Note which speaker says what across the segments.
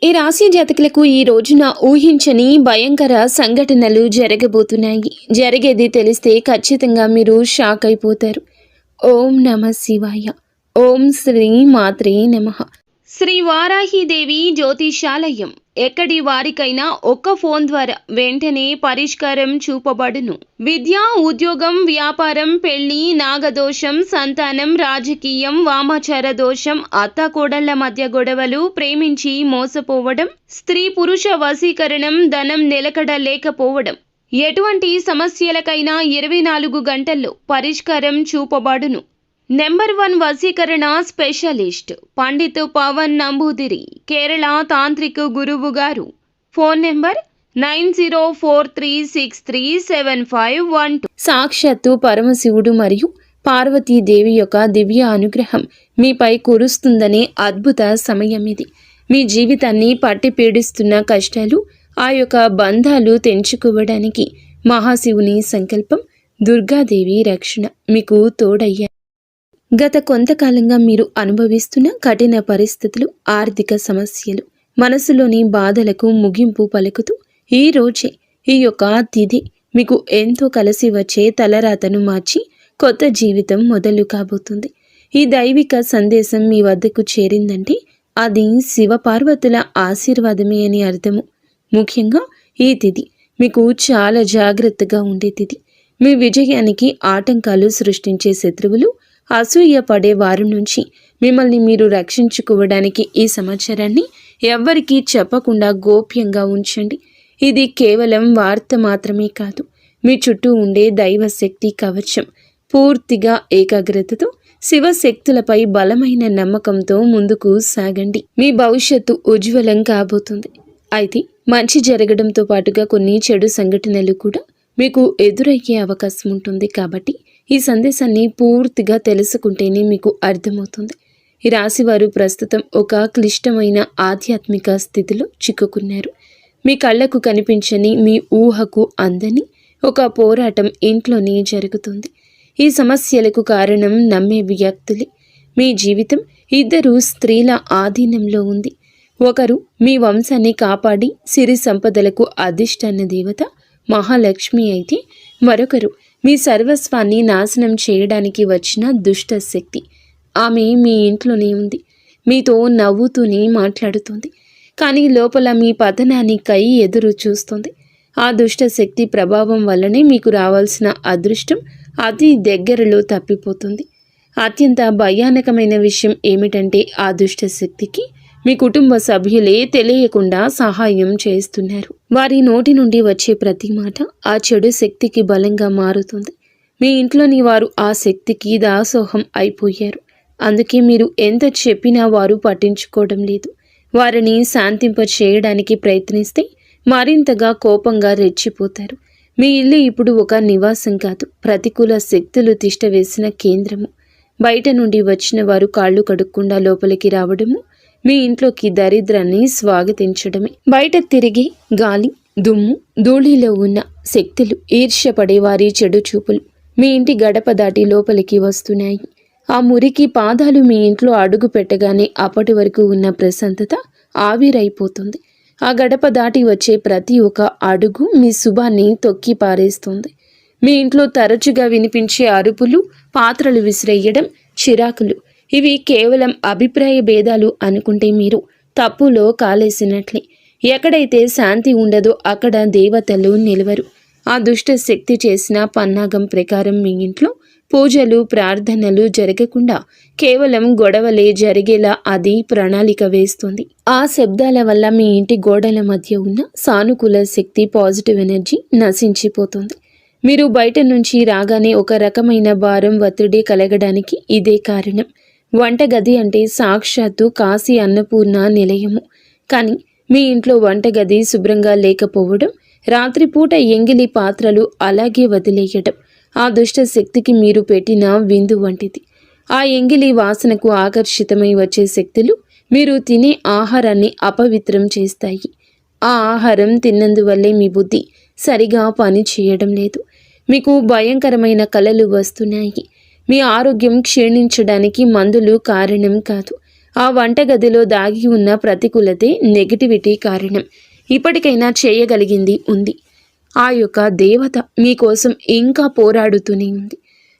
Speaker 1: ఈ రాశి జాతకులకు ఈ రోజున ఊహించని భయంకర సంఘటనలు జరగబోతున్నాయి. జరిగేది తెలిస్తే ఖచ్చితంగా మీరు షాక్ అయిపోతారు. ఓం నమ శివాయ. ఓం శ్రీ మాత్రే నమః. శ్రీ వారాహిదేవి జ్యోతిషాలయం. ఎక్కడి వారికైనా ఒక్క ఫోన్ ద్వారా వెంటనే పరిష్కారం చూపబడును. విద్య, ఉద్యోగం, వ్యాపారం, పెళ్లి, నాగదోషం, సంతానం, రాజకీయం, వామాచార దోషం, అత్తాకోడళ్ల మధ్య గొడవలు, ప్రేమించి మోసపోవడం, స్త్రీ పురుష వశీకరణం, ధనం నిలకడ లేకపోవడం, ఎటువంటి సమస్యలకైనా 24 గంటల్లో పరిష్కారం చూపబడును. నెంబర్ 1 వశీకరణ స్పెషలిస్ట్ పండిత్ పవన్ నంబూదిరి, కేరళ తాంత్రిక గురువు గారు. Phone number 9043637512. సాక్షాత్తు పరమశివుడు మరియు పార్వతీదేవి యొక్క దివ్య అనుగ్రహం మీపై కురుస్తుందనే అద్భుత సమయం ఇది. మీ జీవితాన్ని పట్టి పీడిస్తున్న కష్టాలు, ఆ యొక్క బంధాలు తెంచుకోవడానికి మహాశివుని సంకల్పం, దుర్గాదేవి రక్షణ మీకు తోడయ్యాయి. గత కొంతకాలంగా మీరు అనుభవిస్తున్న కఠిన పరిస్థితులు, ఆర్థిక సమస్యలు, మనసులోని బాధలకు ముగింపు పలుకుతూ ఈ రోజే ఈ యొక్క తిథి మీకు ఎంతో కలిసి వచ్చే తలరాతను మార్చి కొత్త జీవితం మొదలు కాబోతుంది. ఈ దైవిక సందేశం మీ వద్దకు చేరిందంటే అది శివపార్వతుల ఆశీర్వాదమే అని అర్థము. ముఖ్యంగా ఈ తిథి మీకు చాలా జాగ్రత్తగా ఉండే తిథి. మీ విజయానికి ఆటంకాలు సృష్టించే శత్రువులు, అసూయ పడే వారి నుంచి మిమ్మల్ని మీరు రక్షించుకోవడానికి ఈ సమాచారాన్ని ఎవ్వరికీ చెప్పకుండా గోప్యంగా ఉంచండి. ఇది కేవలం వార్త మాత్రమే కాదు, మీ చుట్టూ ఉండే దైవశక్తి కవచం. పూర్తిగా ఏకాగ్రతతో శివశక్తులపై బలమైన నమ్మకంతో ముందుకు సాగండి. మీ భవిష్యత్తు ఉజ్వలం కాబోతుంది. అయితే మంచి జరగడంతో పాటుగా కొన్ని చెడు సంఘటనలు కూడా మీకు ఎదురయ్యే అవకాశం ఉంటుంది. కాబట్టి ఈ సందేశాన్ని పూర్తిగా తెలుసుకుంటేనే మీకు అర్థమవుతుంది. ఈ రాశివారు ప్రస్తుతం ఒక క్లిష్టమైన ఆధ్యాత్మిక స్థితిలో చిక్కుకున్నారు. మీ కళ్ళకు కనిపించని, మీ ఊహకు అందని ఒక పోరాటం ఇంట్లోనే జరుగుతుంది. ఈ సమస్యలకు కారణం నమ్మే వ్యక్తులే. మీ జీవితం 2 స్త్రీల ఆధీనంలో ఉంది. ఒకరు మీ వంశాన్ని కాపాడి సిరి సంపదలకు అధిష్టాన దేవత మహాలక్ష్మి అయితే, మరొకరు మీ సర్వస్వాన్ని నాశనం చేయడానికి వచ్చిన దుష్ట శక్తి. ఆమె మీ ఇంట్లోనే ఉంది, మీతో నవ్వుతూనే మాట్లాడుతుంది, కానీ లోపల మీ పతనానికై ఎదురు చూస్తుంది. ఆ దుష్ట శక్తి ప్రభావం వల్లనే మీకు రావాల్సిన అదృష్టం అతి దగ్గరలో తప్పిపోతుంది. అత్యంత భయానకమైన విషయం ఏమిటంటే ఆ దుష్ట శక్తికి మీ కుటుంబ సభ్యులే తెలియకుండా సహాయం చేస్తున్నారు. వారి నోటి నుండి వచ్చే ప్రతి మాట ఆ చెడు శక్తికి బలంగా మారుతుంది. మీ ఇంట్లోని వారు ఆ శక్తికి దాసోహం అయిపోయారు. అందుకే మీరు ఎంత చెప్పినా వారు పట్టించుకోవడం లేదు. వారిని శాంతింప చేయడానికి ప్రయత్నిస్తే మరింతగా కోపంగా రెచ్చిపోతారు. మీ ఇల్లు ఇప్పుడు ఒక నివాసం కాదు, ప్రతికూల శక్తులు తిష్టవేసిన కేంద్రము. బయట నుండి వచ్చిన వారు కాళ్ళు కడుక్కుండా లోపలికి రావడము మీ ఇంట్లోకి దరిద్రాన్ని స్వాగతించడమే. బయట తిరిగి గాలి, దుమ్ము, ధూళిలో ఉన్న శక్తులు, ఈర్ష్యపడే వారి చెడు చూపులు మీ ఇంటి గడప దాటి లోపలికి వస్తున్నాయి. ఆ మురికి పాదాలు మీ ఇంట్లో అడుగు పెట్టగానే అప్పటి వరకు ఉన్న ప్రశాంతత ఆవిరైపోతుంది. ఆ గడప దాటి వచ్చే ప్రతి ఒక్క అడుగు మీ శుభాన్ని తొక్కి పారేస్తుంది. మీ ఇంట్లో తరచుగా వినిపించే అరుపులు, పాత్రలు విసిరేయడం, చిరాకులు, ఇవి కేవలం అభిప్రాయ భేదాలు అనుకుంటే మీరు తప్పులో కాలేసినట్లే. ఎక్కడైతే శాంతి ఉండదో అక్కడ దేవతలు నిలవరు. ఆ దుష్ట శక్తి చేసిన పన్నాగం ప్రకారం మీ ఇంట్లో పూజలు, ప్రార్థనలు జరగకుండా కేవలం గొడవలే జరిగేలా అది ప్రణాళిక వేస్తుంది. ఆ శబ్దాల వల్ల మీ ఇంటి గోడల మధ్య ఉన్న సానుకూల శక్తి, పాజిటివ్ ఎనర్జీ నశించిపోతుంది. మీరు బయట నుంచి రాగానే ఒక రకమైన భారం, ఒత్తిడి కలగడానికి ఇదే కారణం. వంటగది అంటే సాక్షాత్తు కాశీ అన్నపూర్ణ నిలయము. కానీ మీ ఇంట్లో వంటగది శుభ్రంగా లేకపోవడం, రాత్రిపూట ఎంగిలి పాత్రలు అలాగే వదిలేయటం ఆ దుష్ట శక్తికి మీరు పెట్టిన విందు వంటిది. ఆ ఎంగిలి వాసనకు ఆకర్షితమై వచ్చే శక్తులు మీరు తినే ఆహారాన్ని అపవిత్రం చేస్తాయి. ఆ ఆహారం తిన్నందువల్లే మీ బుద్ధి సరిగా పని చేయడం లేదు. మీకు భయంకరమైన కలలు వస్తున్నాయి. మీ ఆరోగ్యం క్షీణించడానికి మందులు కారణం కాదు. ఆ వంటగదిలో దాగి ఉన్న ప్రతికూలతే నెగటివిటీ కారణం. ఇప్పటికైనా చేయగలిగింది ఉంది. ఆ యొక్క దేవత మీకోసం ఇంకా పోరాడుతూనే ఉంది.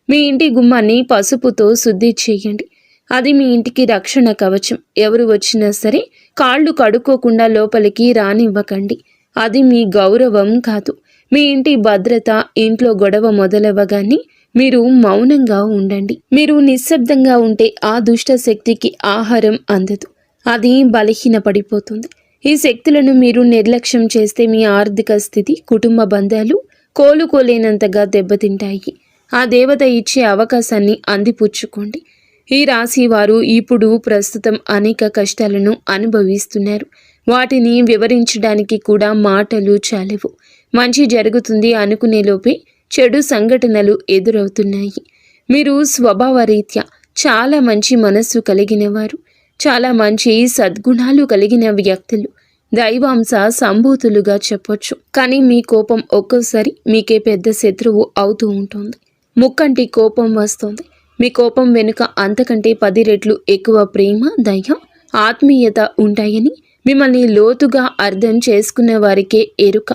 Speaker 1: మీ ఇంటి గుమ్మాన్ని పసుపుతో శుద్ధి చేయండి. అది మీ ఇంటికి రక్షణ కవచం. ఎవరు వచ్చినా సరే కాళ్ళు కడుక్కోకుండా లోపలికి రానివ్వకండి. అది మీ గౌరవం కాదు, మీ ఇంటి భద్రత. ఇంట్లో గొడవ మొదలవ్వగానే మీరు మౌనంగా ఉండండి. మీరు నిశ్శబ్దంగా ఉంటే ఆ దుష్ట శక్తికి ఆహారం అందదు, అది బలహీనపడిపోతుంది. ఈ శక్తులను మీరు నిర్లక్ష్యం చేస్తే మీ ఆర్థిక స్థితి, కుటుంబ బంధాలు కోలుకోలేనంతగా దెబ్బతింటాయి. ఆ దేవత ఇచ్చే అవకాశాన్ని అందిపుచ్చుకోండి. ఈ రాశి వారు ఇప్పుడు ప్రస్తుతం అనేక కష్టాలను అనుభవిస్తున్నారు. వాటిని వివరించడానికి కూడా మాటలు చాలవు. మంచి జరుగుతుంది అనుకునేలోపే చెడు సంఘటనలు ఎదురవుతున్నాయి. మీరు స్వభావరీత్యా చాలా మంచి మనస్సు కలిగిన వారు, చాలా మంచి సద్గుణాలు కలిగిన వ్యక్తులు, దైవాంశ సంభూతులుగా చెప్పొచ్చు. కానీ మీ కోపం ఒక్కోసారి మీకే పెద్ద శత్రువు అవుతూ ఉంటుంది. ముక్కంటి కోపం వస్తుంది. మీ కోపం వెనుక అంతకంటే 10 రెట్లు ఎక్కువ ప్రేమ, దయ, ఆత్మీయత ఉంటాయని మిమ్మల్ని లోతుగా అర్థం చేసుకున్న వారికే ఎరుక.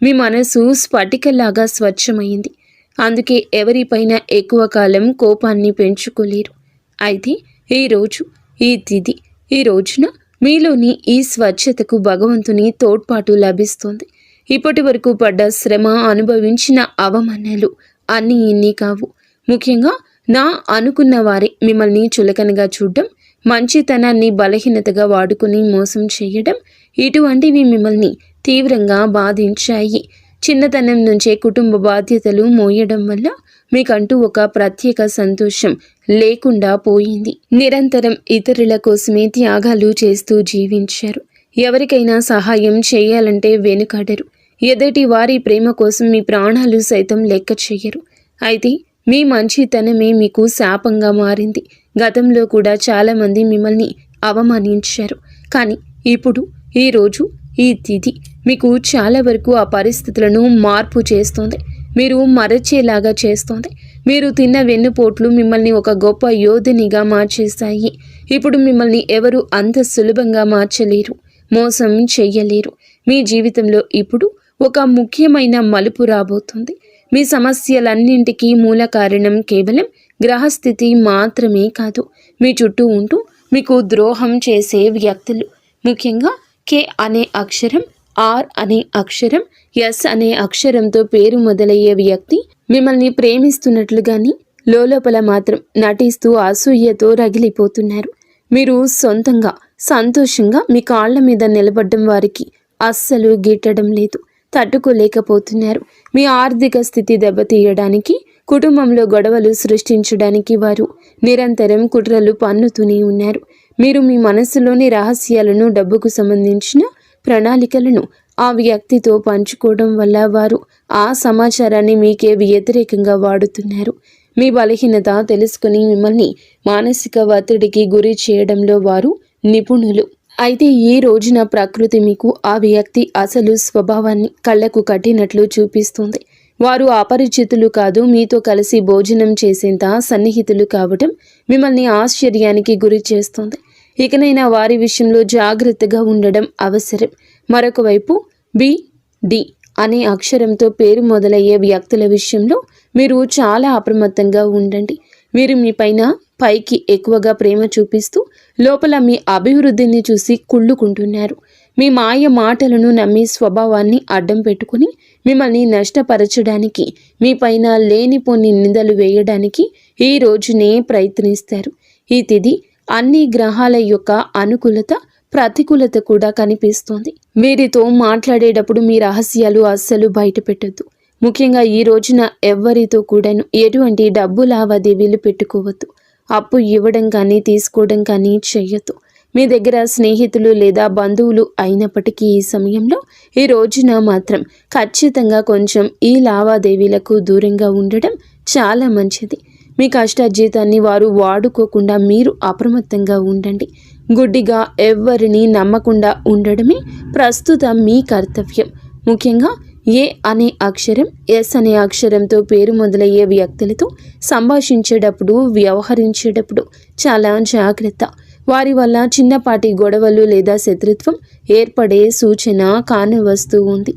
Speaker 1: మీ మనసు స్ఫటికలాగా స్వచ్ఛమైంది. అందుకే ఎవరిపైన ఎక్కువ కాలం కోపాన్ని పెంచుకోలేరు. అయితే ఈరోజు, ఈ తిథి, ఈ రోజున మీలోని ఈ స్వచ్ఛతకు భగవంతుని తోడ్పాటు లభిస్తుంది. ఇప్పటి వరకు పడ్డ శ్రమ, అనుభవించిన అవమానాలు అన్నీ ఇన్ని కావు. ముఖ్యంగా నా అనుకున్న వారే మిమ్మల్ని చులకనగా చూడడం, మంచితనాన్ని బలహీనతగా వాడుకుని మోసం చేయడం, ఇటువంటివి మిమ్మల్ని తీవ్రంగా బాధించాయి. చిన్నతనం నుంచే కుటుంబ బాధ్యతలు మోయడం వల్ల మీకంటూ ఒక ప్రత్యేక సంతోషం లేకుండా పోయింది. నిరంతరం ఇతరుల కోసమే త్యాగాలు చేస్తూ జీవించారు. ఎవరికైనా సహాయం చేయాలంటే వెనుకాడరు. ఎదుటి వారి ప్రేమ కోసం మీ ప్రాణాలు సైతం లెక్క చేయరు. అయితే మీ మంచితనమే మీకు శాపంగా మారింది. గతంలో కూడా చాలామంది మిమ్మల్ని అవమానించారు. కానీ ఇప్పుడు, ఈరోజు, ఈ తిథి మీకు చాలా వరకు ఆ పరిస్థితులను మార్పు చేస్తోంది. మీరు మరచేలాగా చేస్తోంది. మీరు తిన్న వెన్నుపోట్లు మిమ్మల్ని ఒక గొప్ప యోధునిగా మార్చేస్తాయి. ఇప్పుడు మిమ్మల్ని ఎవరు అంత సులభంగా మార్చలేరు, మోసం చెయ్యలేరు. మీ జీవితంలో ఇప్పుడు ఒక ముఖ్యమైన మలుపు రాబోతుంది. మీ సమస్యలన్నింటికీ మూల కారణం కేవలం గ్రహస్థితి మాత్రమే కాదు, మీ చుట్టూ ఉంటూ మీకు ద్రోహం చేసే వ్యక్తులు. ముఖ్యంగా కే అనే అక్షరం, ఆర్ అనే అక్షరం, ఎస్ అనే అక్షరంతో పేరు మొదలయ్యే వ్యక్తి మిమ్మల్ని ప్రేమిస్తున్నట్లుగాని లోపల మాత్రం నటిస్తూ అసూయతో రగిలిపోతున్నారు. మీరు సొంతంగా సంతోషంగా మీ కాళ్ల మీద నిలబడ్డం వారికి అస్సలు గిట్టడం లేదు, తట్టుకోలేకపోతున్నారు. మీ ఆర్థిక స్థితి దెబ్బతీయడానికి, కుటుంబంలో గొడవలు సృష్టించడానికి వారు నిరంతరం కుట్రలు పన్నుతూనే ఉన్నారు. మీరు మీ మనసులోని రహస్యాలను, డబ్బుకు సంబంధించిన ప్రణాళికలను ఆ వ్యక్తితో పంచుకోవడం వల్ల వారు ఆ సమాచారాన్ని మీకే వ్యతిరేకంగా వాడుతున్నారు. మీ బలహీనత తెలుసుకుని మిమ్మల్ని మానసిక ఒత్తిడికి గురి చేయడంలో వారు నిపుణులు. అయితే ఈ రోజున ప్రకృతి మీకు ఆ వ్యక్తి అసలు స్వభావాన్ని కళ్ళకు కట్టినట్లు చూపిస్తుంది. వారు అపరిచితులు కాదు, మీతో కలిసి భోజనం చేసేంత సన్నిహితులు కావటం మిమ్మల్ని ఆశ్చర్యానికి గురి చేస్తుంది. ఇకనైనా వారి విషయంలో జాగ్రత్తగా ఉండడం అవసరం. మరొక వైపు బి అనే అక్షరంతో పేరు మొదలయ్యే వ్యక్తుల విషయంలో మీరు చాలా అప్రమత్తంగా ఉండండి. వీరు మీ పైకి ఎక్కువగా ప్రేమ చూపిస్తూ లోపల మీ అభివృద్ధిని చూసి కుళ్ళుకుంటున్నారు. మీ మాయ మాటలను నమ్మి స్వభావాన్ని అడ్డం పెట్టుకుని మిమ్మల్ని నష్టపరచడానికి, మీ పైన లేనిపోని నిందలు వేయడానికి ఈ రోజునే ప్రయత్నిస్తారు. ఈ తిథి అన్ని గ్రహాల యొక్క అనుకూలత, ప్రతికూలత కూడా కనిపిస్తోంది. వీరితో మాట్లాడేటప్పుడు మీ రహస్యాలు అస్సలు బయట పెట్టద్దు. ముఖ్యంగా ఈ రోజున ఎవ్వరితో కూడాను ఎటువంటి డబ్బు లావాదేవీలు పెట్టుకోవద్దు. అప్పు ఇవ్వడం కానీ తీసుకోవడం కానీ చెయ్యొద్దు. మీ దగ్గర స్నేహితులు లేదా బంధువులు అయినప్పటికీ ఈ సమయంలో, ఈ రోజున మాత్రం ఖచ్చితంగా కొంచెం ఈ లావాదేవీలకు దూరంగా ఉండడం చాలా మంచిది. మీ కష్టార్జితాన్ని వారు వాడుకోకుండా మీరు అప్రమత్తంగా ఉండండి. గుడ్డిగా ఎవ్వరిని నమ్మకుండా ఉండడమే ప్రస్తుతం మీ కర్తవ్యం. ముఖ్యంగా ఏ అనే అక్షరం, ఎస్ అనే అక్షరంతో పేరు మొదలయ్యే వ్యక్తులతో సంభాషించేటప్పుడు, వ్యవహరించేటప్పుడు చాలా జాగ్రత్త. వారి వల్ల చిన్నపాటి గొడవలు లేదా శత్రుత్వం ఏర్పడే సూచన కానవస్తూ ఉంది.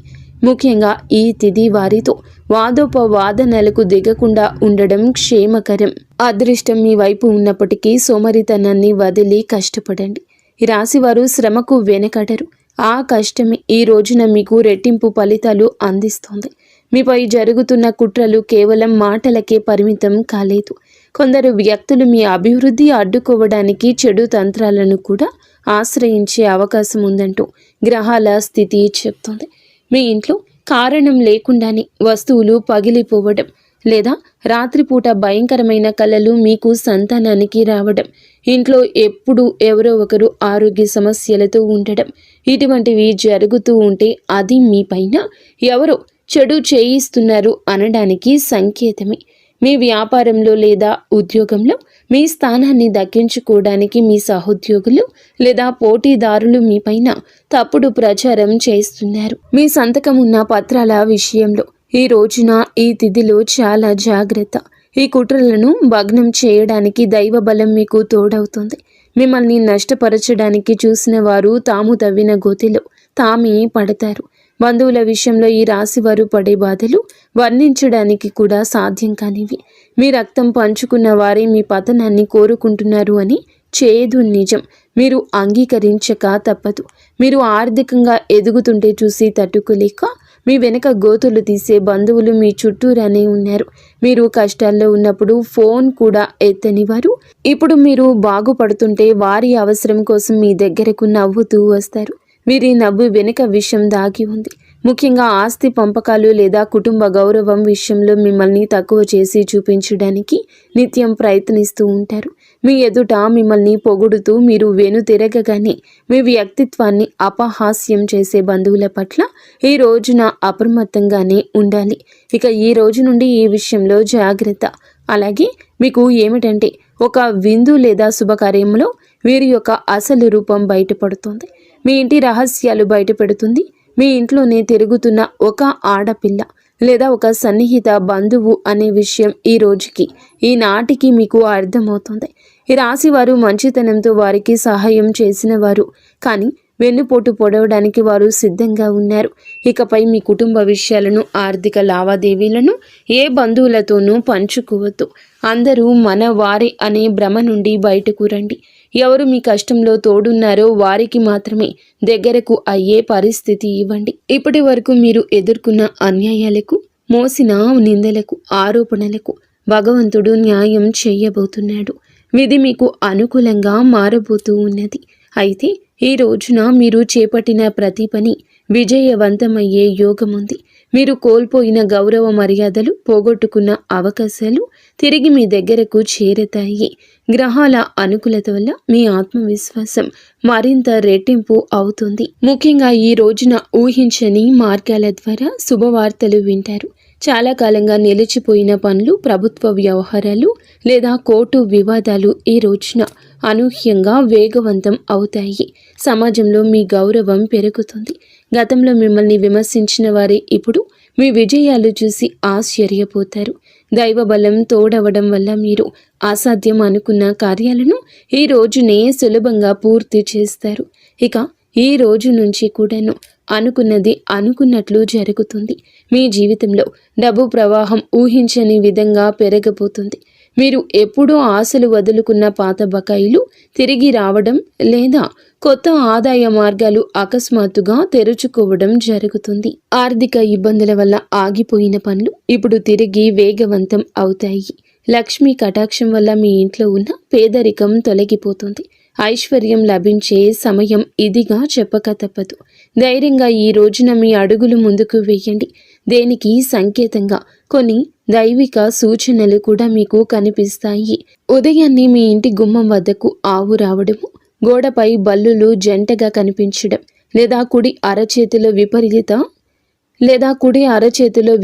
Speaker 1: ముఖ్యంగా ఈ తిథి వారితో వాదోపవాదనలకు దిగకుండా ఉండడం క్షేమకరం. అదృష్టం మీ వైపు ఉన్నప్పటికీ సోమరితనాన్ని వదిలి కష్టపడండి. ఈ రాశివారు శ్రమకు వెనకడరు. ఆ కష్టమే ఈ రోజున మీకు రెట్టింపు ఫలితాలు అందిస్తోంది. మీపై జరుగుతున్న కుట్రలు కేవలం మాటలకే పరిమితం కాలేదు. కొందరు వ్యక్తులు మీ అభివృద్ధి అడ్డుకోవడానికి చెడు తంత్రాలను కూడా ఆశ్రయించే అవకాశం ఉందంటూ గ్రహాల స్థితి చెప్తోంది. మీ ఇంట్లో కారణం లేకుండానే వస్తువులు పగిలిపోవడం లేదా రాత్రిపూట భయంకరమైన కలలు మీకు సంతానానికి రావడం, ఇంట్లో ఎప్పుడు ఎవరో ఒకరు ఆరోగ్య సమస్యలతో ఉండడం, ఇటువంటివి జరుగుతూ ఉంటే అది మీ పైన ఎవరో చెడు చేయిస్తున్నారు అనడానికి సంకేతమే. మీ వ్యాపారంలో లేదా ఉద్యోగంలో మీ స్థానాన్ని దక్కించుకోవడానికి మీ సహోద్యోగులు లేదా పోటీదారులు మీపైన తప్పుడు ప్రచారం చేస్తున్నారు. మీ సంతకం ఉన్న పత్రాల విషయంలో ఈ రోజున ఈ తిథిలో చాలా జాగ్రత్త. ఈ కుట్రలను భగ్నం చేయడానికి దైవ బలం మీకు తోడవుతుంది. మిమ్మల్ని నష్టపరచడానికి చూసిన వారు తాము తవ్విన గోతిలో తామే పడతారు. బంధువుల విషయంలో ఈ రాశివారు పడే బాధలు వర్ణించడానికి కూడా సాధ్యం కానివి. మీ రక్తం పంచుకున్న వారే మీ పతనాన్ని కోరుకుంటున్నారు అని చేదు నిజం. మీరు అంగీకరించక తప్పదు. మీరు ఆర్థికంగా ఎదుగుతుంటే చూసి తట్టుకోలేక మీ వెనక గోతులు తీసే బంధువులు మీ చుట్టూరానే ఉన్నారు. మీరు కష్టాల్లో ఉన్నప్పుడు ఫోన్ కూడా ఎత్తని వారు ఇప్పుడు మీరు బాగుపడుతుంటే వారి అవసరం కోసం మీ దగ్గరకు నవ్వుతూ వస్తారు. వీరి నవ్వు వెనుక విషయం దాగి ఉంది. ముఖ్యంగా ఆస్తి పంపకాలు లేదా కుటుంబ గౌరవం విషయంలో మిమ్మల్ని తక్కువ చేసి చూపించడానికి నిత్యం ప్రయత్నిస్తూ ఉంటారు. మీ ఎదుట మిమ్మల్ని పొగుడుతూ మీరు వెనుతిరగగానే మీ వ్యక్తిత్వాన్ని అపహాస్యం చేసే బంధువుల పట్ల ఈ రోజున అప్రమత్తంగానే ఉండాలి. ఇక ఈ రోజు నుండి ఈ విషయంలో జాగ్రత్త. అలాగే మీకు ఏమిటంటే ఒక విందు లేదా శుభకార్యంలో వీరి యొక్క అసలు రూపం బయటపడుతుంది. మీ ఇంటి రహస్యాలు బయటపెడుతుంది. మీ ఇంట్లోనే తిరుగుతున్న ఒక ఆడపిల్ల లేదా ఒక సన్నిహిత బంధువు అనే విషయం ఈ రోజుకి ఈనాటికి మీకు అర్థమవుతుంది. ఈ రాశి వారు మంచితనంతో వారికి సహాయం చేసిన వారు, కానీ వెన్నుపోటు పొడవడానికి వారు సిద్ధంగా ఉన్నారు. ఇకపై మీ కుటుంబ విషయాలను, ఆర్థిక లావాదేవీలను ఏ బంధువులతోనూ పంచుకోవద్దు. అందరూ మన వారే అనే భ్రమ నుండి బయటకు రండి. ఎవరు మీ కష్టంలో తోడున్నారో వారికి మాత్రమే దగ్గరకు అయ్యే పరిస్థితి ఇవ్వండి. ఇప్పటి వరకు మీరు ఎదుర్కొన్న అన్యాయాలకు, మోసిన నిందలకు, ఆరోపణలకు భగవంతుడు న్యాయం చేయబోతున్నాడు. విధి మీకు అనుకూలంగా మారబోతూ ఉన్నది. అయితే ఈ రోజున మీరు చేపట్టిన ప్రతి పని విజయవంతమయ్యే యోగం ఉంది. మీరు కోల్పోయిన గౌరవ మర్యాదలు, పోగొట్టుకున్న అవకాశాలు తిరిగి మీ దగ్గరకు చేరతాయి. గ్రహాల అనుకూలత వల్ల మీ ఆత్మవిశ్వాసం మరింత రెట్టింపు అవుతుంది. ముఖ్యంగా ఈ రోజున ఊహించని మార్గాల ద్వారా శుభవార్తలు వింటారు. చాలా కాలంగా నిలిచిపోయిన పనులు, ప్రభుత్వ వ్యవహారాలు లేదా కోర్టు వివాదాలు ఈ రోజున అనూహ్యంగా వేగవంతం అవుతాయి. సమాజంలో మీ గౌరవం పెరుగుతుంది. గతంలో మిమ్మల్ని విమర్శించిన వారే ఇప్పుడు మీ విజయాలు చూసి ఆశ్చర్యపోతారు. దైవ బలం తోడవడం వల్ల మీరు అసాధ్యం అనుకున్న కార్యాలను ఈ రోజునే సులభంగా పూర్తి చేస్తారు. ఇక ఈ రోజు నుంచి కూడాను అనుకున్నది అనుకున్నట్లు జరుగుతుంది. మీ జీవితంలో డబ్బు ప్రవాహం ఊహించని విధంగా పెరగబోతుంది. మీరు ఎప్పుడూ ఆశలు వదులుకున్న పాత బకాయిలు తిరిగి రావడం లేదా కొత్త ఆదాయ మార్గాలు అకస్మాత్తుగా తెరుచుకోవడం జరుగుతుంది. ఆర్థిక ఇబ్బందుల వల్ల ఆగిపోయిన పనులు ఇప్పుడు తిరిగి వేగవంతం అవుతాయి. లక్ష్మీ కటాక్షం వల్ల మీ ఇంట్లో ఉన్న పేదరికం తొలగిపోతుంది. ఐశ్వర్యం లభించే సమయం ఇదిగా చెప్పక తప్పదు. ధైర్యంగా ఈ రోజున మీ అడుగులు ముందుకు వేయండి. దేనికి సంకేతంగా కొన్ని దైవిక సూచనలు కూడా మీకు కనిపిస్తాయి. ఉదయాన్నే మీ ఇంటి గుమ్మం వద్దకు ఆవు రావడము, గోడపై బల్లులు జంటగా కనిపించడం లేదా కుడి అరచేతిలో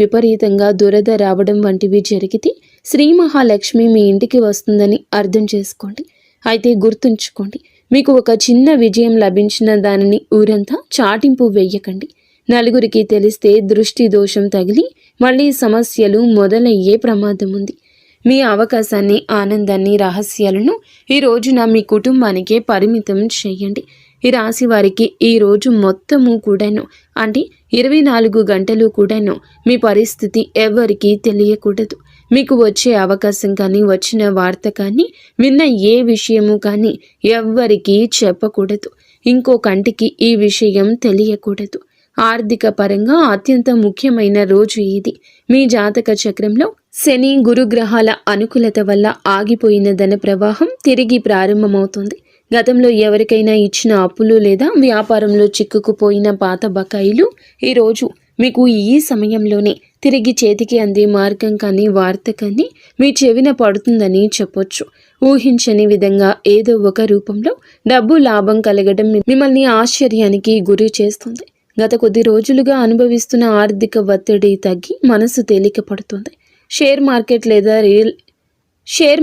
Speaker 1: విపరీతంగా దురద రావడం వంటివి జరిగితే శ్రీ మహాలక్ష్మి మీ ఇంటికి వస్తుందని అర్థం చేసుకోండి. అయితే గుర్తుంచుకోండి, మీకు ఒక చిన్న విజయం లభించిన దానిని ఊరంతా చాటింపు వేయకండి. నలుగురికి తెలిస్తే దృష్టి దోషం తగిలి మళ్ళీ సమస్యలు మొదలయ్యే ప్రమాదం ఉంది. మీ అవకాశాన్ని, ఆనందాన్ని, రహస్యాలను ఈ రోజున మీ కుటుంబానికే పరిమితం చేయండి. ఈ రాశి వారికి ఈ రోజు మొత్తము కూడాను అంటే 24 గంటలు కూడాను మీ పరిస్థితి ఎవరికీ తెలియకూడదు. మీకు వచ్చే అవకాశం కానీ, వచ్చిన వార్త కానీ, విన్న ఏ విషయము కానీ ఎవ్వరికీ చెప్పకూడదు. ఇంకో కంటికి ఈ విషయం తెలియకూడదు. ఆర్థిక పరంగా అత్యంత ముఖ్యమైన రోజు ఇది. మీ జాతక చక్రంలో శని, గురుగ్రహాల అనుకూలత వల్ల ఆగిపోయిన ధన ప్రవాహం తిరిగి ప్రారంభమవుతుంది. గతంలో ఎవరికైనా ఇచ్చిన అప్పులు లేదా వ్యాపారంలో చిక్కుకుపోయిన పాత బకాయిలు ఈరోజు మీకు ఈ సమయంలోనే తిరిగి చేతికి అందే మార్గం కానీ, వార్త కానీ మీ చెవిన పడుతుందని చెప్పొచ్చు. ఊహించని విధంగా ఏదో ఒక రూపంలో డబ్బు లాభం కలగడం మిమ్మల్ని ఆశ్చర్యానికి గురి చేస్తుంది. గత కొద్ది రోజులుగా అనుభవిస్తున్న ఆర్థిక ఒత్తిడి తగ్గి మనసు తేలిక పడుతుంది. షేర్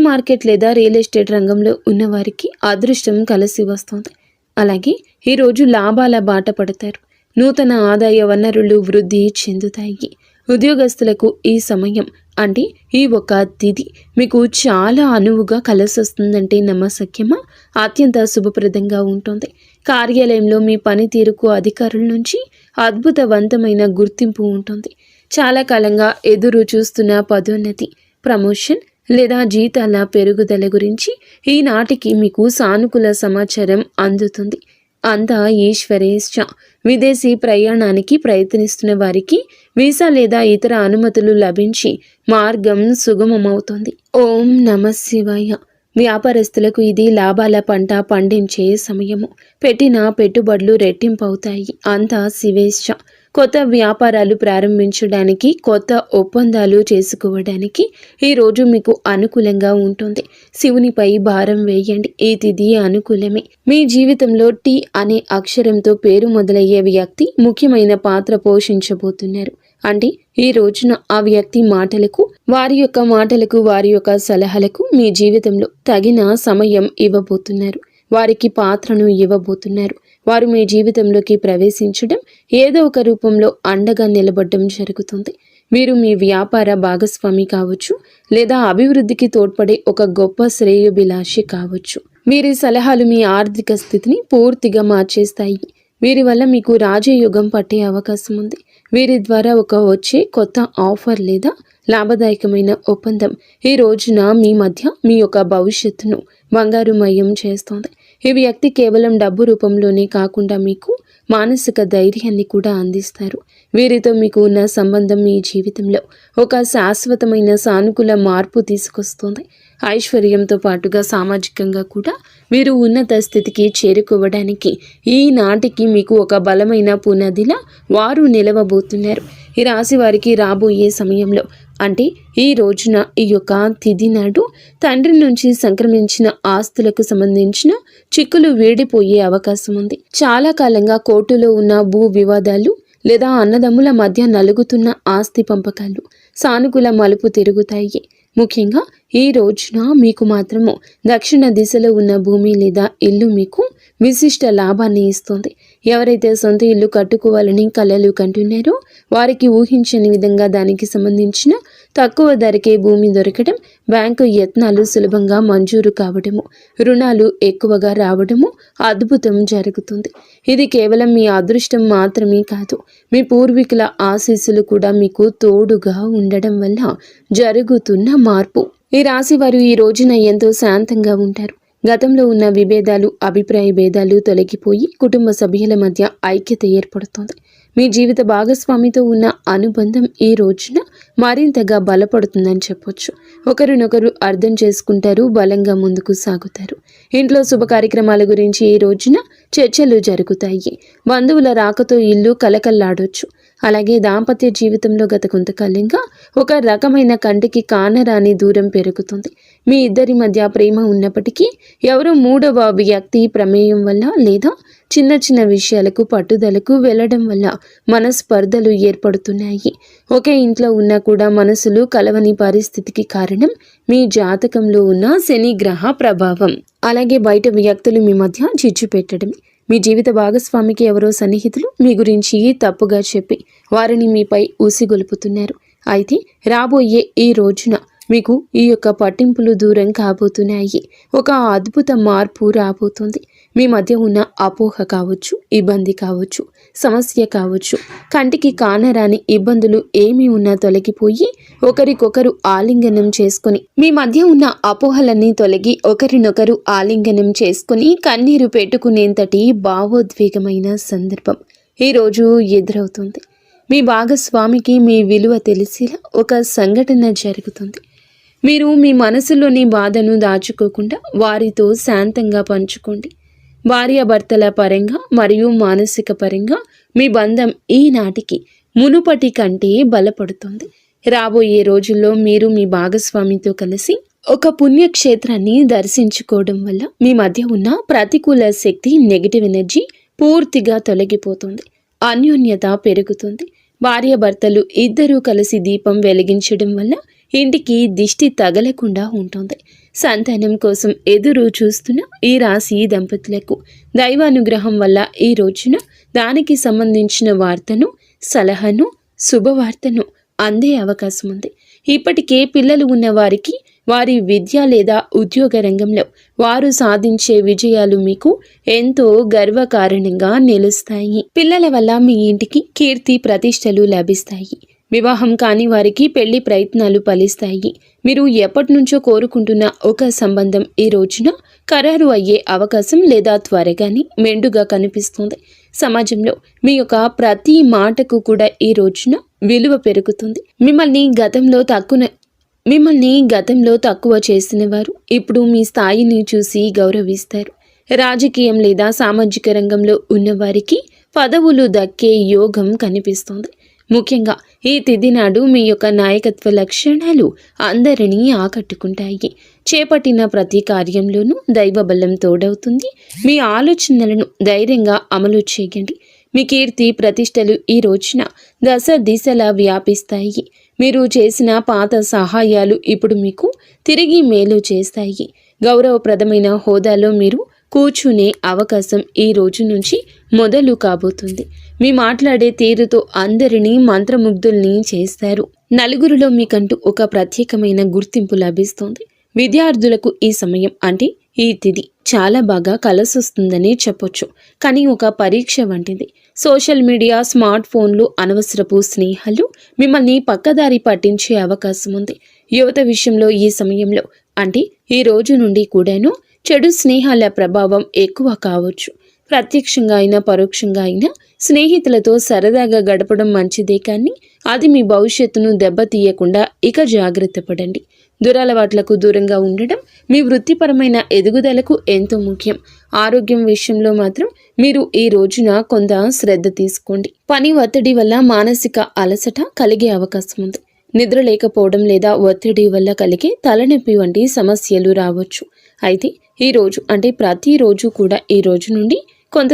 Speaker 1: మార్కెట్ లేదా రియల్ ఎస్టేట్ రంగంలో ఉన్నవారికి అదృష్టం కలిసి వస్తుంది. అలాగే ఈరోజు లాభాల బాట పడతారు. నూతన ఆదాయ వనరులు వృద్ధి చెందుతాయి. ఉద్యోగస్తులకు ఈ సమయం అంటే ఈ ఒక తిథి మీకు చాలా అనువుగా కలిసొస్తుందంటే నమ్మశక్యమా? అత్యంత శుభప్రదంగా ఉంటుంది. కార్యాలయంలో మీ పనితీరుకు అధికారుల నుంచి అద్భుతవంతమైన గుర్తింపు ఉంటుంది. చాలా కాలంగా ఎదురు చూస్తున్న పదోన్నతి, ప్రమోషన్ లేదా జీతాల పెరుగుదల గురించి ఈనాటికి మీకు సానుకూల సమాచారం అందుతుంది. అంతా ఈశ్వరేచ్ఛ. విదేశీ ప్రయాణానికి ప్రయత్నిస్తున్న వారికి వీసా లేదా ఇతర అనుమతులు లభించి మార్గం సుగమమవుతుంది. ఓం నమః శివాయ. వ్యాపారస్తులకు ఇది లాభాల పంట పండించే సమయము. పెట్టిన పెట్టుబడులు రెట్టింపవుతాయి. అంతా శివేచ్ఛ. కొత్త వ్యాపారాలు ప్రారంభించడానికి, కొత్త ఒప్పందాలు చేసుకోవడానికి ఈరోజు మీకు అనుకూలంగా ఉంటుంది. శివునిపై భారం వేయండి. ఈ తిథి అనుకూలమే. మీ జీవితంలో టీ అనే అక్షరంతో పేరు మొదలయ్యే వ్యక్తి ముఖ్యమైన పాత్ర పోషించబోతున్నారు. అంటే ఈ రోజున ఆ వ్యక్తి మాటలకు, వారి యొక్క సలహాలకు మీ జీవితంలో తగిన సమయం ఇవ్వబోతున్నారు. వారికి పాత్రను ఇవ్వబోతున్నారు. వారు మీ జీవితంలోకి ప్రవేశించడం, ఏదో ఒక రూపంలో అండగా నిలబడడం జరుగుతుంది. మీరు మీ వ్యాపార భాగస్వామి కావచ్చు, లేదా అభివృద్ధికి తోడ్పడే ఒక గొప్ప శ్రేయోభిలాషి కావచ్చు. వీరి సలహాలు మీ ఆర్థిక స్థితిని పూర్తిగా మార్చేస్తాయి. వీరి వల్ల మీకు రాజయోగం పట్టే అవకాశం ఉంది. వీరి ద్వారా వచ్చే కొత్త ఆఫర్ లేదా లాభదాయకమైన ఒప్పందం ఈ రోజున మీ మధ్య మీ యొక్క భవిష్యత్తును బంగారుమయం చేస్తోంది. ఈ వ్యక్తి కేవలం డబ్బు రూపంలోనే కాకుండా మీకు మానసిక ధైర్యాన్ని కూడా అందిస్తారు. వీరితో మీకు ఉన్న సంబంధం మీ జీవితంలో ఒక శాశ్వతమైన సానుకూల మార్పు తీసుకొస్తుంది. ఐశ్వర్యంతో పాటుగా సామాజికంగా కూడా మీరు ఉన్నత స్థితికి చేరుకోవడానికి ఈనాటికి మీకు ఒక బలమైన పునాదిలా వారు నిలవబోతున్నారు. ఈ రాశి వారికి రాబోయే సమయంలో అంటే ఈ రోజున ఈ యొక్క తిథి నాడు తండ్రి నుంచి సంక్రమించిన ఆస్తులకు సంబంధించిన చిక్కులు వీడిపోయే అవకాశం ఉంది. చాలా కాలంగా కోర్టులో ఉన్న భూ వివాదాలు లేదా అన్నదమ్ముల మధ్య నలుగుతున్న ఆస్తి పంపకాలు సానుకూల మలుపు తిరుగుతాయి. ముఖ్యంగా ఈ రోజున మీకు మాత్రము దక్షిణ దిశలో ఉన్న భూమి లేదా ఇల్లు మీకు విశిష్ట లాభాన్ని ఇస్తుంది. ఎవరైతే సొంత ఇల్లు కట్టుకోవాలని కలలు కంటున్నారో వారికి ఊహించని విధంగా దానికి సంబంధించిన తక్కువ ధరకే భూమి దొరకడం, బ్యాంకు యత్నాలు సులభంగా మంజూరు కావడము, రుణాలు ఎక్కువగా రావడము అద్భుతం జరుగుతుంది. ఇది కేవలం మీ అదృష్టం మాత్రమే కాదు, మీ పూర్వీకుల ఆశీస్సులు కూడా మీకు తోడుగా ఉండడం వల్ల జరుగుతున్న మార్పు. ఈ రాశి వారు ఈ రోజున ఎంతో శాంతంగా ఉంటారు. గతంలో ఉన్న విభేదాలు, అభిప్రాయ భేదాలు తొలగిపోయి కుటుంబ సభ్యుల మధ్య ఐక్యత ఏర్పడుతుంది. మీ జీవిత భాగస్వామితో ఉన్న అనుబంధం ఈ రోజున మరింతగా బలపడుతుందని చెప్పొచ్చు. ఒకరినొకరు అర్థం చేసుకుంటారు, బలంగా ముందుకు సాగుతారు. ఇంట్లో శుభ కార్యక్రమాల గురించి ఈ రోజున చర్చలు జరుగుతాయి. బంధువుల రాకతో ఇల్లు కలకల్లాడొచ్చు. అలాగే దాంపత్య జీవితంలో గత కొంతకాలంగా ఒక రకమైన కంటికి కానరాని దూరం పెరుగుతుంది. మీ ఇద్దరి మధ్య ప్రేమ ఉన్నప్పటికీ ఎవరో మూడవ వ్యక్తి ప్రమేయం వల్ల లేదా చిన్న చిన్న విషయాలకు పట్టుదలకు వెళ్ళడం వల్ల మనస్పర్ధలు ఏర్పడుతున్నాయి. ఒకే ఇంట్లో ఉన్నా కూడా మనసులు కలవని పరిస్థితికి కారణం మీ జాతకంలో ఉన్న శని గ్రహ ప్రభావం. అలాగే బయట వ్యక్తులు మీ మధ్య చిచ్చు పెట్టడమే. మీ జీవిత భాగస్వామికి ఎవరో సన్నిహితులు మీ గురించి తప్పుగా చెప్పి వారిని మీపై ఊసిగొలుపుతున్నారు. అయితే రాబోయే ఈ రోజున మీకు ఈ యొక్క పట్టింపులు దూరం కాబోతున్నాయి. ఒక అద్భుత మార్పు రాబోతుంది. మీ మధ్య ఉన్న అపోహ కావచ్చు, ఇబ్బంది కావచ్చు, సమస్య కావచ్చు, కంటికి కానరాని ఇబ్బందులు ఏమి ఉన్నా తొలగిపోయి ఒకరికొకరు ఆలింగనం చేసుకొని, మీ మధ్య ఉన్న అపోహలన్నీ తొలగి ఒకరినొకరు ఆలింగనం చేసుకుని కన్నీరు పెట్టుకునేంతటి భావోద్వేగమైన సందర్భం ఈరోజు ఎదురవుతుంది. మీ భాగస్వామికి మీ విలువ తెలిసేలా ఒక సంఘటన జరుగుతుంది. మీరు మీ మనసులోని బాధను దాచుకోకుండా వారితో శాంతంగా పంచుకోండి. భార్యాభర్తల పరంగా మరియు మానసిక పరంగా మీ బంధం ఈనాటికి మునుపటి కంటే బలపడుతుంది. రాబోయే రోజుల్లో మీరు మీ భాగస్వామితో కలిసి ఒక పుణ్యక్షేత్రాన్ని దర్శించుకోవడం వల్ల మీ మధ్య ఉన్న ప్రతికూల శక్తి, నెగిటివ్ ఎనర్జీ పూర్తిగా తొలగిపోతుంది. అన్యోన్యత పెరుగుతుంది. భార్యాభర్తలు ఇద్దరూ కలిసి దీపం వెలిగించడం వల్ల ఇంటికి దిష్టి తగలకుండా ఉంటుంది. సంతానం కోసం ఎదురు చూస్తున్న ఈ రాశి దంపతులకు దైవానుగ్రహం వల్ల ఈ రోజున దానికి సంబంధించిన వార్తను, సలహాను, శుభవార్తను అందే అవకాశం ఉంది. ఇప్పటికే పిల్లలు ఉన్న వారికి వారి విద్య లేదా ఉద్యోగ రంగంలో వారు సాధించే విజయాలు మీకు ఎంతో గర్వకారణంగా నిలుస్తాయి. పిల్లల వల్ల మీ ఇంటికి కీర్తి ప్రతిష్టలు లభిస్తాయి. వివాహం కాని వారికి పెళ్లి ప్రయత్నాలు ఫలిస్తాయి. మీరు ఎప్పటి నుంచో కోరుకుంటున్న ఒక సంబంధం ఈ రోజున ఖరారు అయ్యే అవకాశం లేదా త్వరగానే మెండుగా కనిపిస్తుంది. సమాజంలో మీ యొక్క ప్రతి మాటకు కూడా ఈ రోజున విలువ పెరుగుతుంది. మిమ్మల్ని గతంలో తక్కువ చేసిన వారు ఇప్పుడు మీ స్థాయిని చూసి గౌరవిస్తారు. రాజకీయం లేదా సామాజిక రంగంలో ఉన్నవారికి పదవులు దక్కే యోగం కనిపిస్తుంది. ముఖ్యంగా ఈ తిథి నాడు మీ యొక్క నాయకత్వ లక్షణాలు అందరినీ ఆకట్టుకుంటాయి. చేపట్టిన ప్రతి కార్యంలోనూ దైవబలం తోడవుతుంది. మీ ఆలోచనలను ధైర్యంగా అమలు చేయండి. మీ కీర్తి ప్రతిష్టలు ఈ రోజున దశ దిశలా వ్యాపిస్తాయి. మీరు చేసిన పాత సహాయాలు ఇప్పుడు మీకు తిరిగి మేలు చేస్తాయి. గౌరవప్రదమైన హోదాలో మీరు కూర్చునే అవకాశం ఈ రోజు నుంచి మొదలు కాబోతుంది. మీ మాట్లాడే తీరుతో అందరినీ మంత్రముగ్ధుల్ని చేస్తారు. నలుగురిలో మీకంటూ ఒక ప్రత్యేకమైన గుర్తింపు లభిస్తుంది. విద్యార్థులకు ఈ సమయం అంటే ఈ తిథి చాలా బాగా కలిసొస్తుందని చెప్పొచ్చు. కానీ ఒక పరీక్ష వంటిది. సోషల్ మీడియా, స్మార్ట్ ఫోన్లు, అనవసరపు స్నేహాలు మిమ్మల్ని పక్కదారి పట్టించే అవకాశం ఉంది. యువత విషయంలో ఈ సమయంలో అంటే ఈ రోజు నుండి కూడాను చెడు స్నేహాల ప్రభావం ఎక్కువ కావచ్చు. ప్రత్యక్షంగా అయినా పరోక్షంగా అయినా స్నేహితులతో సరదాగా గడపడం మంచిదే, కానీ అది మీ భవిష్యత్తును దెబ్బతీయకుండా ఇక జాగ్రత్త పడండి. దురలవాట్లకు దూరంగా ఉండడం మీ వృత్తిపరమైన ఎదుగుదలకు ఎంతో ముఖ్యం. ఆరోగ్యం విషయంలో మాత్రం మీరు ఈ రోజున కొంత శ్రద్ధ తీసుకోండి. పని ఒత్తిడి వల్ల మానసిక అలసట కలిగే అవకాశం ఉంది. నిద్ర లేకపోవడం లేదా ఒత్తిడి వల్ల కలిగే తలనొప్పి వంటి సమస్యలు రావచ్చు. అయితే ఈ రోజు అంటే ప్రతిరోజు కూడా ఈ రోజు నుండి కొంత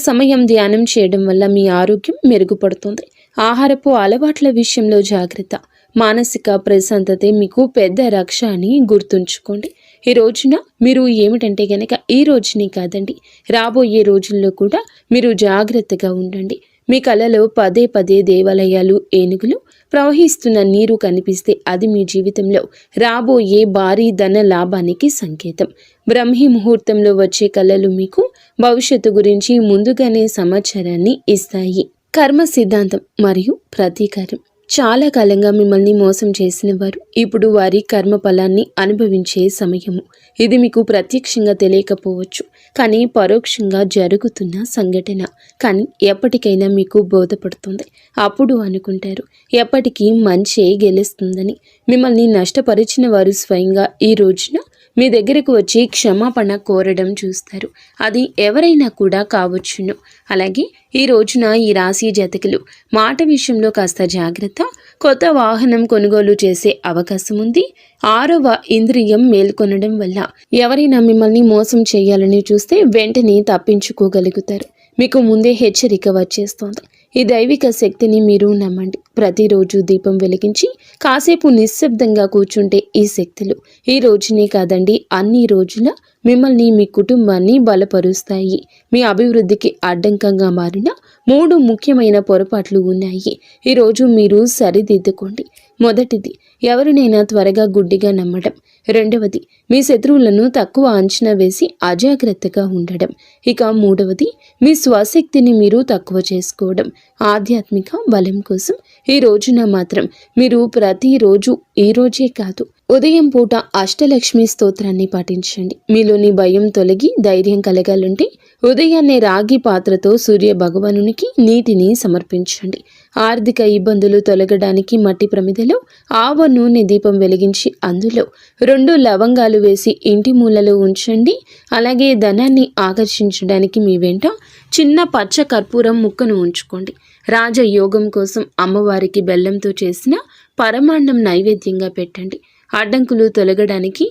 Speaker 1: సమయం ధ్యానం చేయడం వల్ల మీ ఆరోగ్యం మెరుగుపడుతుంది. ఆహారపు అలవాట్ల విషయంలో జాగ్రత్త. మానసిక ప్రశాంతతే మీకు పెద్ద రక్ష అని గుర్తుంచుకోండి. ఈ రోజున మీరు ఏమిటంటే గనక ఈ రోజునే కాదండి, రాబోయే రోజుల్లో కూడా మీరు జాగ్రత్తగా ఉండండి. మీ కలలో పదే పదే దేవాలయాలు, ఏనుగులు, ప్రవహిస్తున్న నీరు కనిపిస్తే అది మీ జీవితంలో రాబోయే భారీ ధన లాభానికి సంకేతం. బ్రహ్మీ ముహూర్తంలో వచ్చే కళలు మీకు భవిష్యత్తు గురించి ముందుగానే సమాచారాన్ని ఇస్తాయి. కర్మ సిద్ధాంతం మరియు ప్రతీకారం. చాలా కాలంగా మిమ్మల్ని మోసం చేసిన వారు ఇప్పుడు వారి కర్మ ఫలాన్ని అనుభవించే సమయము. ఇది మీకు ప్రత్యక్షంగా తెలియకపోవచ్చు, కానీ పరోక్షంగా జరుగుతున్న సంఘటన. కానీ ఎప్పటికైనా మీకు బోధపడుతుంది. అప్పుడు అనుకుంటారు ఎప్పటికీ మంచే గెలుస్తుందని. మిమ్మల్ని నష్టపరిచిన వారు స్వయంగా ఈ రోజున మీ దగ్గరకు వచ్చి క్షమాపణ కోరడం చూస్తారు. అది ఎవరైనా కూడా కావచ్చును. అలాగే ఈ రోజున ఈ రాశి జాతకులు మాట విషయంలో కాస్త జాగ్రత్త. కొత్త వాహనం కొనుగోలు చేసే అవకాశం ఉంది. 6వ ఇంద్రియం మేల్కొనడం వల్ల ఎవరైనా మిమ్మల్ని మోసం చేయాలని చూస్తే వెంటనే తప్పించుకోగలుగుతారు. మీకు ముందే హెచ్చరిక వచ్చేస్తోంది. ఈ దైవిక శక్తిని మీరు నమ్మండి. ప్రతిరోజు దీపం వెలిగించి కాసేపు నిశ్శబ్దంగా కూర్చుంటే ఈ శక్తులు ఈ రోజునే కాదండి, అన్ని రోజుల మిమ్మల్ని మీ కుటుంబాన్ని బలపరుస్తాయి. మీ అభివృద్ధికి అడ్డంకంగా మారిన 3 ముఖ్యమైన పొరపాట్లు ఉన్నాయి. ఈరోజు మీరు సరిదిద్దుకోండి. మొదటిది, ఎవరినైనా త్వరగా గుడ్డిగా నమ్మడం. రెండవది, మీ శత్రువులను తక్కువ అంచనా వేసి అజాగ్రత్తగా ఉండడం. ఇక మూడవది, మీ స్వశక్తిని మీరు తక్కువ చేసుకోవడం. ఆధ్యాత్మిక బలం కోసం ఈ రోజున మాత్రం మీరు ప్రతిరోజు, ఈ రోజే కాదు, ఉదయం పూట అష్టలక్ష్మి స్తోత్రాన్ని పాటించండి. మీలోని భయం తొలగి ధైర్యం కలగాలంటే ఉదయాన్నే రాగి పాత్రతో సూర్య భగవానునికి నీటిని సమర్పించండి. ఆర్థిక ఇబ్బందులు తొలగడానికి మట్టి ప్రమిదలో ఆవ నూనె దీపం వెలిగించి అందులో 2 లవంగాలు వేసి ఇంటి మూలలో ఉంచండి. అలాగే ధనాన్ని ఆకర్షించడానికి మీ వెంట చిన్న పచ్చ కర్పూరం ముక్కను ఉంచుకోండి. రాజయోగం కోసం అమ్మవారికి బెల్లంతో చేసిన పరమాన్నం నైవేద్యంగా పెట్టండి. అడ్డంకులు తొలగడానికి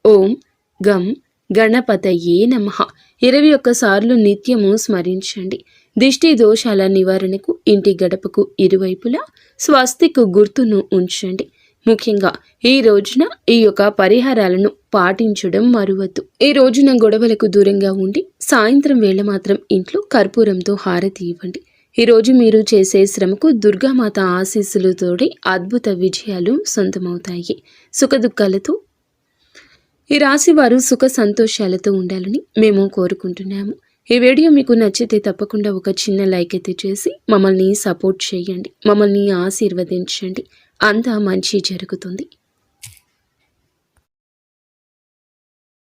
Speaker 1: ఓం గం గణపతయే నమః 21 సార్లు నిత్యము స్మరించండి. దిష్టి దోషాల నివారణకు ఇంటి గడపకు ఇరువైపులా స్వస్తిక్ గుర్తును ఉంచండి. ముఖ్యంగా ఈ రోజున ఈ యొక్క పరిహారాలను పాటించడం మరువద్దు. ఈ రోజున గొడవలకు దూరంగా ఉండి సాయంత్రం వేళ మాత్రం ఇంట్లో కర్పూరంతో హారతి ఇవ్వండి. ఈరోజు మీరు చేసే శ్రమకు దుర్గామాత ఆశీస్సులతోటి అద్భుత విజయాలు సొంతమవుతాయి. సుఖదుఖాలతో ఈ రాశి వారు సుఖ సంతోషాలతో ఉండాలని మేము కోరుకుంటున్నాము. ఈ వీడియో మీకు నచ్చితే తప్పకుండా ఒక చిన్న లైక్ అయితే చేసి మమ్మల్ని సపోర్ట్ చేయండి. మమ్మల్ని ఆశీర్వదించండి. అంతా మంచి జరుగుతుంది.